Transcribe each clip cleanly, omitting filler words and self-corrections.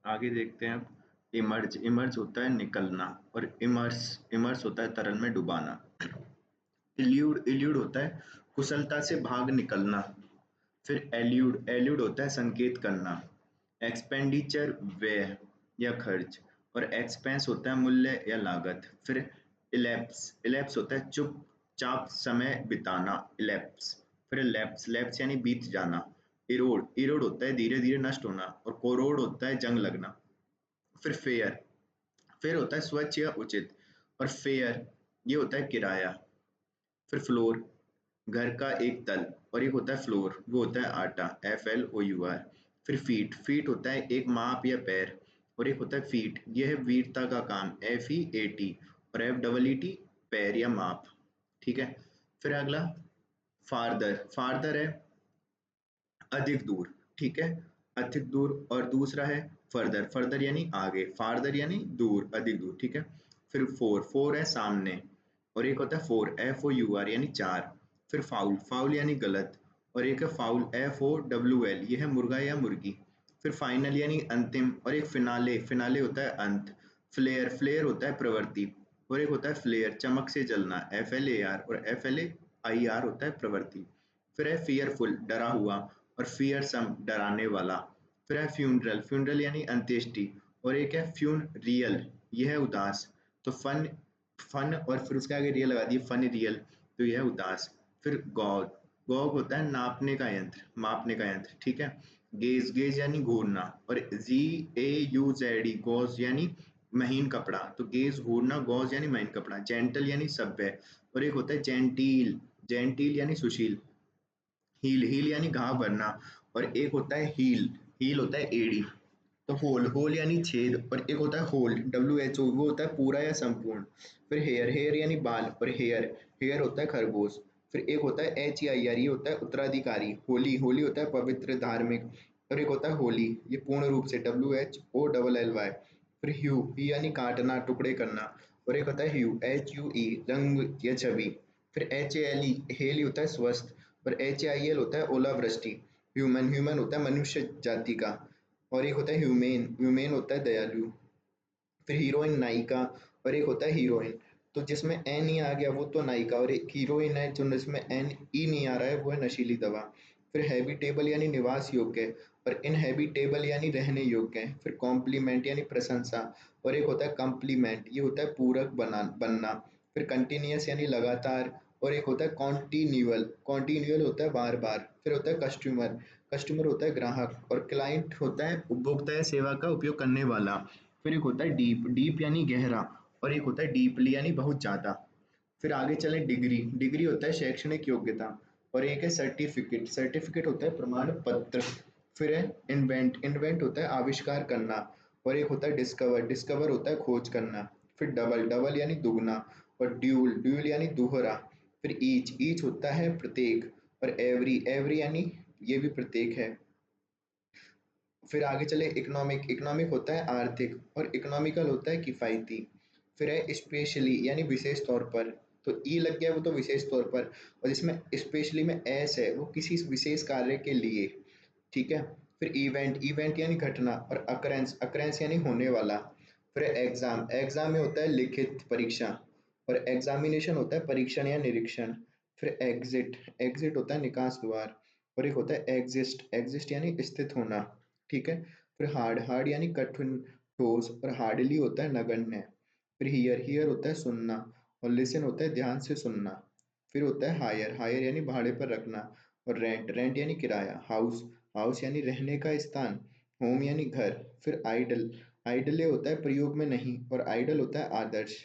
आगे देखते हैं अब। इमर्ज इमर्ज होता है निकलना, और इमर्स इमर्स होता है तरल में डुबाना। इल्यूड इल्यूड होता है कुशलता से भाग निकलना। फिर एल्यूड एल्यूड होता है संकेत करना। एक्सपेंडिचर व्यय या खर्च, और एक्सपेंस होता है मूल्य या लागत। फिर इलेप्स इलेप्स होता है चुपचाप समय बिताना, इलेप्स। फिर लैप्स लैप्स यानी बीत जाना। इरोड इरोड होता है धीरे धीरे नष्ट होना, और कोरोड होता है जंग लगना। फिर फेयर फेयर होता है स्वच्छ या उचित, और फेयर ये होता है किराया। फिर फ्लोर घर का एक तल, और एक होता है फ्लोर वो होता है आटा, FLOUR। फिर फीट फीट होता है एक माप या पैर, और एक होता है फीट ये है वीरता का काम, FEAT। और FEET पैर या माप। ठीक है। फिर अगला फार्दर फार्दर है अधिक दूर। ठीक है, अधिक दूर। और दूसरा है फर्दर फर्दर यानी आगे, फार्दर यानी दूर, अधिक दूर। ठीक है। फिर फोर फोर है सामने, और एक होता है फोर FOUR यानी चार। फिर फाउल फाउल यानी गलत, और एक है फाउल FOWL ये है मुर्गा या मुर्गी। फिर फाइनल यानी अंतिम, और एक फिनाले फिनाले होता है अंत। फ्लेयर फ्लेयर होता है प्रवृत्ति, और एक होता है फ्लेयर चमक से जलना, FLAR। और FLAIR होता है प्रवृत्ति। फिर है फियरफुल डरा हुआ, और फियरसम डराने वाला। फिर है फ्यूनरल फ्यूनरल यानी अंत्येष्टि, और एक है फ्यूनरियल यह है उदास। तो फन फन और फिर उसके आगे रियल लगा दिए, फन रियल, तो यह है उदास। फिर गॉग गॉग होता है नापने का यंत्र, मापने का यंत्र। ठीक है। गेज गेज यानी घूरना, और GAUZE गॉज यानी महीन कपड़ा। तो गेज घूरना, गॉज यानी महीन कपड़ा। जेंटल यानी सभ्य, और एक होता है जेंटील जेंटील यानी सुशील। हील हील यानी घाव भरना, और एक होता है हील हील होता है एड़ी। तो होल होल यानी छेद, और एक होता है होल WHO वो होता है पूरा या संपूर्ण। फिर हेयर हेयर यानी बाल, और हेयर हेयर होता है खरगोश। फिर एक होता है HEIR ये होता है उत्तराधिकारी। होली होली होता है पवित्र धार्मिक, और एक होता है होली ये पूर्ण रूप से WHOLLY। फिर ह्यू ही यानी काटना टुकड़े करना, और एक होता है ह्यू HUE रंग या छवि। फिर HALE हेल होता है स्वस्थ, और HAIL होता है ओलावृष्टि। ह्यूमन ह्यूमन होता है मनुष्य जाति का, और एक होता है ह्यूमेन ह्यूमेन होता है दयालु। फिर हीरोइन नायिका, और एक होता है हीरोइन। तो जिसमें एन ई आ गया वो तो नायिका, और एक हीरोइन है जो जिसमें NE नहीं आ रहा है वो है नशीली दवा। फिर हैबिटेबल यानी निवास योग्य, और इनहैबिटेबल यानी रहने योग्य है। फिर कॉम्प्लीमेंट यानी प्रशंसा, और एक होता है कम्प्लीमेंट ये होता है पूरक बनना। फिर कंटिन्यूअस यानी लगातार, और एक होता है कॉन्टिन्यूअल कॉन्टिन्यूअल होता है बार बार। फिर होता है कस्टमर कस्टमर होता है ग्राहक, और क्लाइंट होता है उपभोक्ता या सेवा का उपयोग करने वाला। फिर एक होता है डीप डीप यानी गहरा, और एक होता है डीपली यानी बहुत ज़्यादा। फिर आगे चलें डिग्री डिग्री होता है शैक्षणिक योग्यता, और एक है सर्टिफिकेट सर्टिफिकेट होता है प्रमाण पत्र। फिर है इन्वेंट इन्वेंट होता है आविष्कार करना, और एक होता है डिस्कवर डिस्कवर होता है खोज करना। फिर डबल डबल यानी दुगना, और ड्यूल ड्यूल यानी दोहरा। फिर ईच ईच होता है प्रत्येक, और एवरी एवरी यानी ये भी प्रत्येक है। फिर आगे चले इकोनॉमिक इकोनॉमिक होता है आर्थिक, और इकोनॉमिकल होता है किफ़ायती। फिर है स्पेशली यानी विशेष तौर पर, तो ई लग गया वो तो विशेष तौर पर, और जिसमें स्पेशली में एस है वो किसी विशेष कार्य के लिए। ठीक है। फिर इवेंट इवेंट यानी घटना, और अकरेंस अकरेंस यानी होने वाला। फिर एग्जाम एग्जाम में होता है लिखित परीक्षा, और एग्जामिनेशन होता है परीक्षण या निरीक्षण। फिर एग्जिट एग्जिट होता है निकास द्वार, और एक होता है एग्जिस्ट एग्जिस्ट यानी स्थित होना। ठीक है। फिर हार्ड हार्ड यानी कठिन ठोस, और हार्डली होता है नगण्य। फिर हियर हियर होता है सुनना, और लिसन होता है ध्यान से सुनना। फिर होता है हायर हायर यानी भाड़े पर रखना, और रेंट रेंट यानी किराया। हाउस हाउस यानी रहने का स्थान, होम यानी घर। फिर आइडल आइडले होता है प्रयोग में नहीं, और आइडल होता है आदर्श।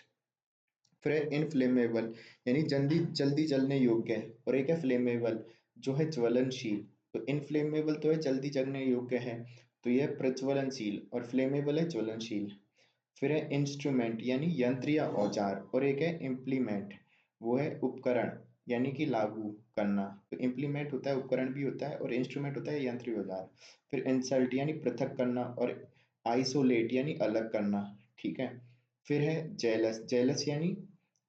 फिर है इनफ्लेमेबल यानी जल्दी जल्दी जलने योग्य है, और एक है फ्लेमेबल जो है ज्वलनशील। तो इनफ्लेमेबल तो है जल्दी जलने योग्य है, तो यह प्रज्वलनशील, और फ्लेमेबल है ज्वलनशील। फिर है इंस्ट्रूमेंट यानी यंत्र या औजार, और एक है इम्प्लीमेंट वो है उपकरण यानी कि लागू करना। तो इम्प्लीमेंट होता है उपकरण भी होता है, और इंस्ट्रूमेंट होता है यंत्र या औजार। फिर इंसल्ट यानी पृथक करना, और आइसोलेट यानी अलग करना। ठीक है। फिर है जेलस जेलस यानी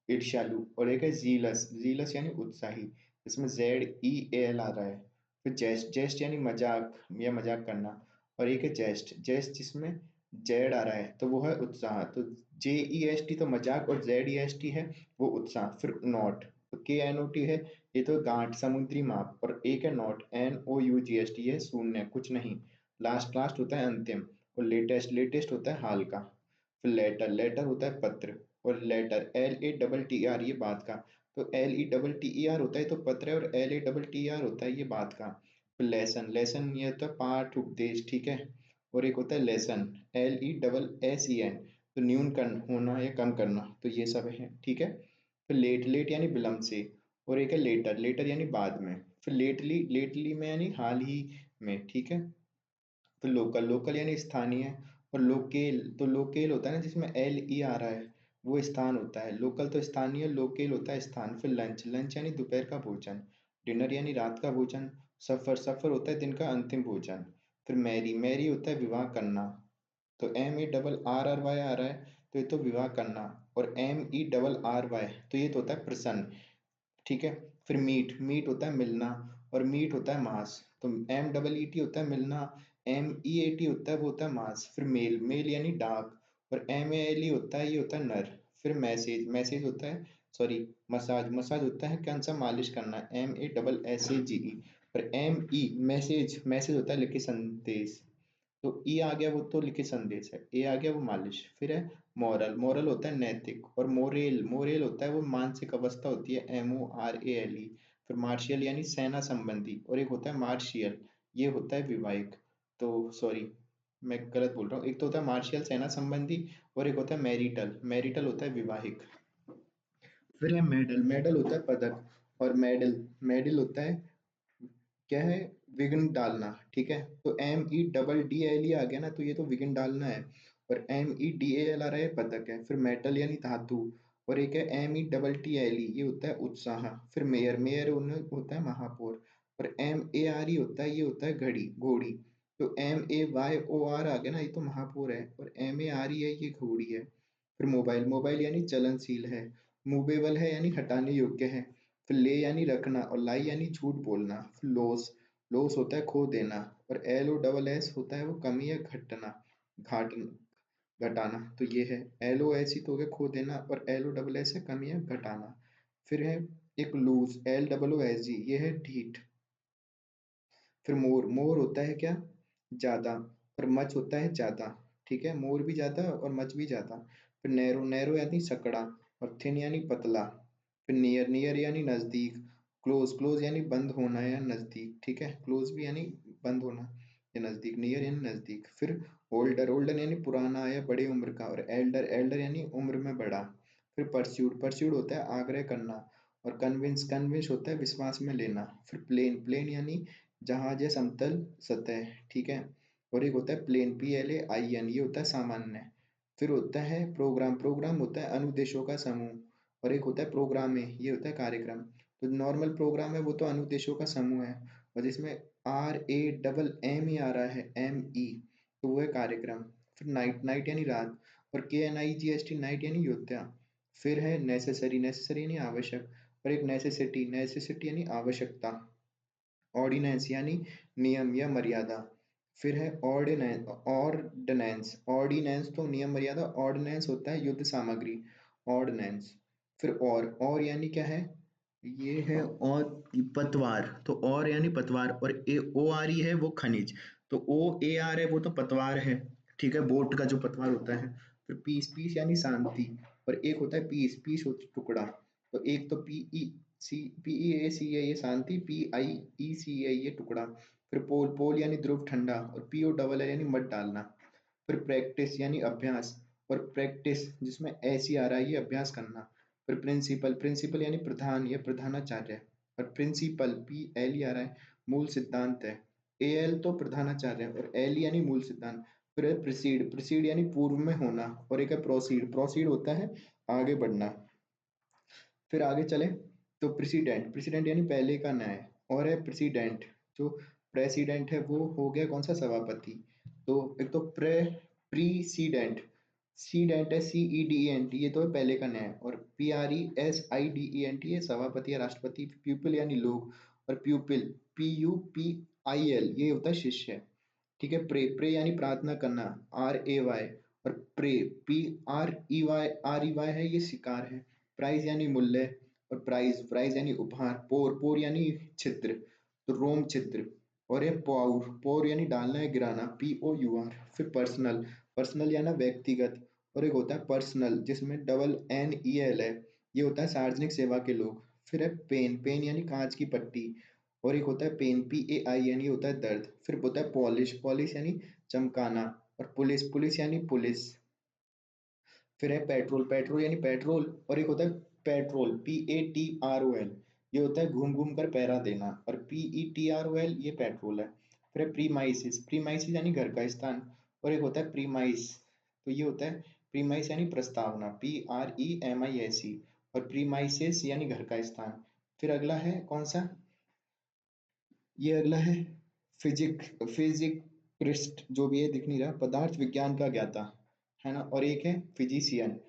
ईर्ष्यालु, और एक है जीलस जीलस यानी उत्साही, इसमें ZEAL आ रहा है। फिर जेस्ट जेस्ट यानी मजाक या मजाक करना, और एक है जेस्ट जेस्ट जिसमें जेड आ रहा है तो वो है उत्साह। तो JEST तो मजाक और ZEST है वो उत्साह। फिर नॉट, तो KNOT है ये तो गांठ समुद्री माप, और एक है नॉट NOUGHT ये शून्य कुछ नहीं। लास्ट लास्ट होता है अंतिम। और लेटेस्ट लेटेस्ट होता है हाल का। फिर लेटर लेटर होता है पत्र। और लेटर LATTER ये बात का। तो LETTER होता है तो पत्र है, और LATTER होता है ये बात का। फिर लेसन लेसन ये होता है पाठ उपदेश, ठीक है। और एक होता है लेसन LESSEN, तो न्यून कर होना या कम करना, तो ये सब है, ठीक है। फिर लेट लेट यानी विलम्ब से। और एक है लेटर लेटर यानी बाद में। फिर लेटली लेटली में यानी हाल ही में, ठीक है। तो लोकल लोकल यानी स्थानीय। और लोकेल तो लोकेल होता है ना जिसमें LE आ रहा है, वो स्थान होता है। लोकल तो स्थानीय, लोकेल होता है स्थान। फिर लंच लंच यानी दोपहर का भोजन। डिनर यानी रात का भोजन। सफर सफर होता है दिन का अंतिम भोजन। फिर मैरी मैरी होता है विवाह करना। तो MERRY आ रहा है, तो ये तो विवाह करना। और MERRY तो ये तो होता है प्रसन्न, ठीक है। फिर मीट मीट होता है मिलना। और मीट होता है मांस। तो MEET होता है मिलना। MEAT होता है वो होता है मांस। फिर मेल मेल यानी डाक। और MALE होता है ये होता है नर। फिर मैसेज मैसेज होता है, सॉरी, मसाज मसाज होता है कौन सा मालिश करना, MASSAGE। और मैसेज मैसेज होता है लिखित संदेश। तो ई आ गया वो तो लिखित संदेश है, ए आ गया वो मालिश। फिर है मॉरल मॉरल होता है नैतिक। और मोरेल मोरेल होता है वो मानसिक अवस्था होती है, MORALE। फिर मार्शियल यानी सेना संबंधी। और एक होता है मार्शियल, ये होता है विवाहिक। तो सॉरी, मैं गलत बोल रहा हूँ, एक तो होता है मार्शियल सेना संबंधी, और एक होता है मैरिटल मैरिटल होता है विवाहिक। फिर है मेडल मेडल होता है पदक। और मेडल मेडल होता है क्या है, विघ्न डालना, ठीक है। तो MEDDLE आ गया ना, तो ये तो विघ्न डालना है। और MEDAL आ रहा है पदक है। फिर मेटल यानी धातु। और एक है METTLE ये होता है उत्साह। फिर मेयर मेयर होता है महापौर। और MARE होता है ये होता है घड़ी घोड़ी। तो MAYOR आ गया ना, ये तो महापौर है। और MARE है ये घोड़ी है। फिर मोबाइल मोबाइल यानी चलनशील है। मूवेबल है यानी हटाने योग्य है। फिर ले यानी रखना। और लाई यानी झूठ बोलना। फिर लॉस लॉस होता है खो देना। और LOSS होता है वो कमी या घटना, घाट घटाना। तो ये है LOSE तो हो गया खो देना, और LOSS है कमी या घटाना। फिर है एक लूज LOOSE ये है ढीठ। फिर मोर मोर होता है क्या, ज्यादा। और मच होता है ज्यादा, ठीक है। मोर भी ज्यादा और मच भी ज्यादा। फिर नैरो नैरो यानी सकड़ा। और थिन यानी पतला। फिर नियर नियर यानी नजदीक। क्लोज क्लोज यानी बंद होना या नजदीक, ठीक है। क्लोज भी यानी बंद होना या नजदीक, नियर यानी नजदीक। फिर ओल्डर ओल्डर यानी पुराना या बड़े उम्र का। और एल्डर एल्डर यानी उम्र में बड़ा। फिर परस्यूड परस्यूड होता है आग्रह करना। और कन्विंस कन्विंस होता है विश्वास में लेना। फिर प्लेन प्लेन यानी जहाज या समतल सतह, ठीक है। और एक होता है प्लेन PLAIN ये होता है सामान्य। फिर होता है प्रोग्राम प्रोग्राम होता है अनुदेशों का समूह। और एक होता है प्रोग्राम ये होता है कार्यक्रम। तो नॉर्मल प्रोग्राम है वो तो अनुदेशों का समूह है। और जिसमें RAMM आ रहा है ME, तो वो है कार्यक्रम। फिर नाइट नाइट यानी रात। और KNIGST नाइट यानी योद्धा। फिर है नेसेसरी नेसेसरी यानी आवश्यक। और एक नेसेसिटी नेसेसिटी यानी आवश्यकता। ऑर्डिनेंस यानी नियम या मर्यादा। फिर है ऑर्डिनेंस ऑर्डिनेंस तो नियम मर्यादा, ऑर्डिनेंस होता है युद्ध सामग्री, ऑर्डिनेंस। फिर और यानी क्या है, ये है और पतवार, तो और यानी पतवार। और ORE है वो खनिज। तो OAR है वो तो पतवार है, ठीक है, बोट का जो पतवार होता है। फिर पीस पीस यानी शांति। और एक होता है पीस पीस होता है टुकड़ा। तो एक तो PEAC है ये शांति, PIEC है ये टुकड़ा। फिर पोल पोल यानी ध्रुव ठंडा। और POLL यानी मत डालना। फिर प्रैक्टिस यानी अभ्यास। और प्रैक्टिस जिसमें ऐसी आ रहा है ये अभ्यास करना। फिर प्रिंसिपल प्रिंसिपल यानी प्रधान या प्रधानाचार्य। और प्रिंसिपल PL आ रहा है मूल सिद्धांत है। AL तो प्रधानाचार्य है, और L यानी मूल सिद्धांत। फिर है प्रिसीड प्रिसीड यानी पूर्व में होना। और एक है प्रोसीड प्रोसीड होता है आगे बढ़ना। फिर आगे चले तो प्रेसिडेंट प्रेसिडेंट यानी पहले का न्याय। और है प्रेसिडेंट, जो प्रेसिडेंट है वो हो गया कौन सा, सभापति। तो एक तो प्रीसीडेंट सीडेंट है CEDENT ये तो है पहले का न्याय। और PRESIDENT ये सभापति या राष्ट्रपति। प्यूपिल यानी लोग। और प्यूपिल PUPIL ये होता है शिष्य। ठीक है। प्रे, प्रे यानी प्रार्थना करना, RAY। और प्रे, PREY है, ये शिकार है। प्राइज यानी मूल्य। और प्राइज, प्राइज यानी उपहार। पोर, पोर यानी छिद्र, तो रोम छिद्र। और ये पौर, पौर यानी डालना है, गिराना, POUR। फिर पर्सनल, पर्सनल यानी व्यक्तिगत। और एक होता है पर्सनल जिसमें DNEL है, ये होता है सार्वजनिक सेवा के लोग। फिर है पेन, पेन यानी कांच की पट्टी। और एक होता है पेन, PAIN, ये होता है दर्द। फिर होता है पॉलिश, पॉलिश यानी चमकाना। और पुलिस, पुलिस यानी पुलिस। फिर है पेट्रोल, पेट्रोल यानी पेट्रोल। और एक होता है पेट्रोल, PATROL, ये होता है घूम घूम कर पहरा देना। और PETROL, ये पेट्रोल है। फिर है प्रीमाइसिस, प्रीमाइसिस यानी घर का स्थान। और एक होता है प्रीमाइस, तो ये होता है प्रीमाइस यानी प्रस्तावना, PREMISE। और प्रीमाइसिस यानी घर का स्थान। फिर अगला है कौन सा, ये अगला है फिजिक्रिस्ट, जो भी है दिख नहीं रहा, पदार्थ विज्ञान का ज्ञाता, है ना। और एक है फिजिशियन,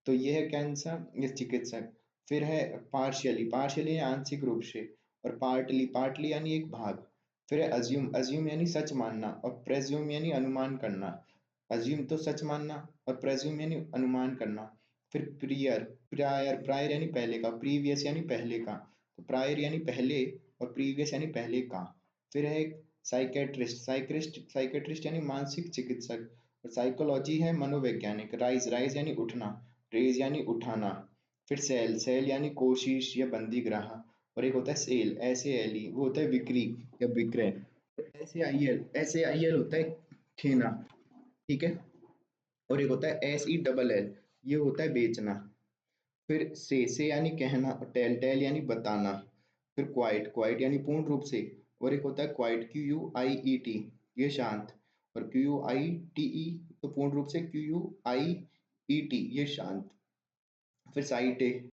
तो ये है कैंसर, ये चिकित्सक। फिर है पार्शियली, पार्शियली आंशिक रूप से। और पार्टली, पार्टली यानी एक भाग। फिर है अज्यूम, अज्यूम यानी सच मानना। और प्रेज्यूम यानी अनुमान करना। अज्यूम तो सच मानना, और प्रेज्यूम यानी अनुमान करना। फिर प्रियर, प्रायर, प्रायर यानी पहले का, प्रीवियस यानी पहले का, तो प्रायर यानी पहले, और प्रीवियस यानी पहले का। फिर है एक साइकेट्रिस्ट, साइक्रिस्ट, साइकेट्रिस्ट यानी मानसिक चिकित्सक। और साइकोलॉजी है मनोवैज्ञानिक। राइज, राइज यानी उठना, रेज यानी उठाना। फिर सेल, सेल यानी कोशिश या बंदी ग्रह। और एक होता है सेल, SALE, वो होता है बिक्री या विक्रय। SAIL, SAIL होता है खेना, ठीक है। और एक होता है SELL, ये होता है बेचना। फिर से यानी कहना, और टेल, टेल यानी बताना। फिर क्वाइट, क्वाइट यानी पूर्ण रूप से। और एक होता है क्वाइट, QUIET, ये शांत। और QUITE, तो पूर्ण रूप से QUIET, ये शांत। फिर साइटे,